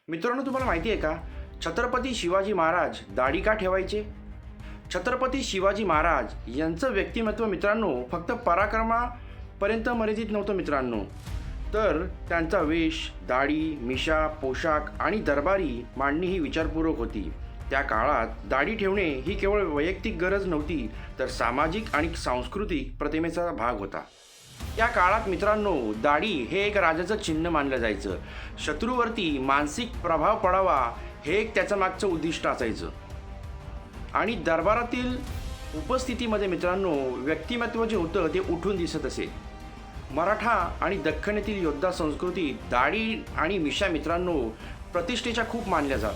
मित्रांनो, तुम्हाला माहिती आहे का, छत्रपती शिवाजी महाराज दाढी का ठेवायचे? छत्रपती शिवाजी महाराज यांचं व्यक्तिमत्व मित्रांनो फक्त पराक्रमापर्यंत मर्यादित नव्हतं मित्रांनो, तर त्यांचा वेश, दाढी, मिशा, पोशाख आणि दरबारी मांडणी ही विचारपूर्वक होती. त्या काळात दाढी ठेवणे ही केवळ वैयक्तिक गरज नव्हती, तर सामाजिक आणि सांस्कृतिक प्रतिमेचा भाग होता. त्या काळात मित्रांनो दाढी हे एक राजाचं चिन्ह मानलं जायचं. शत्रूवरती मानसिक प्रभाव पडावा हे एक त्याचं मागचं उद्दिष्ट असायचं. आणि दरबारातील उपस्थितीमध्ये मित्रांनो व्यक्तिमत्व जे होतं ते उठून दिसत असे. मराठा आणि दख्खनेतील योद्धा संस्कृतीत दाढी आणि मिशा मित्रांनो प्रतिष्ठेच्या खूप मानल्या जात.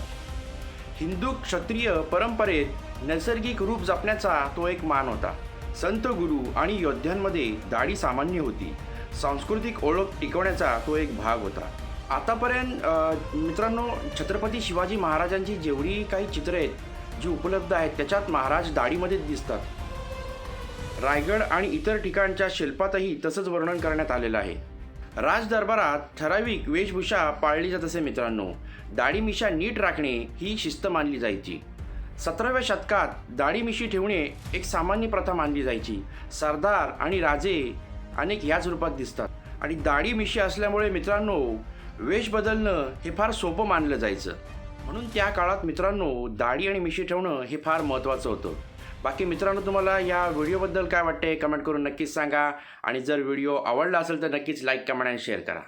हिंदू क्षत्रिय परंपरेत नैसर्गिक रूप जपण्याचा तो एक मान होता. संत, गुरु आणि योद्ध्यांमध्ये दाढी सामान्य होती. सांस्कृतिक ओळख टिकवण्याचा तो एक भाग होता. आतापर्यंत मित्रांनो छत्रपती शिवाजी महाराजांची जेवढी काही चित्रे आहेत जी उपलब्ध आहेत त्याच्यात महाराज दाढीमध्येच दिसतात. रायगड आणि इतर ठिकाणच्या शिल्पातही तसंच वर्णन करण्यात आलेलं आहे. राजदरबारात ठराविक वेशभूषा पाळली जात असे मित्रांनो. दाढी मिशा नीट राखणे ही शिस्त मानली जायची. 17व्या शतकात दाढी मिशी ठेवणे एक सामान्य प्रथा मानली जायची. सरदार आणि राजे अनेक ह्याच रूपात दिसतात. आणि दाढी मिशी असल्यामुळे मित्रांनो वेश बदलणं हे फार सोपं मानलं जायचं. म्हणून त्या काळात मित्रांनो दाढी आणि मिशी ठेवणं हे फार महत्त्वाचं होतं. बाकी मित्रांनो, तुम्हाला या व्हिडिओबद्दल काय वाटते कमेंट करून नक्कीच सांगा. आणि जर व्हिडिओ आवडला असेल तर नक्कीच लाईक, कमेंट आणि शेअर करा.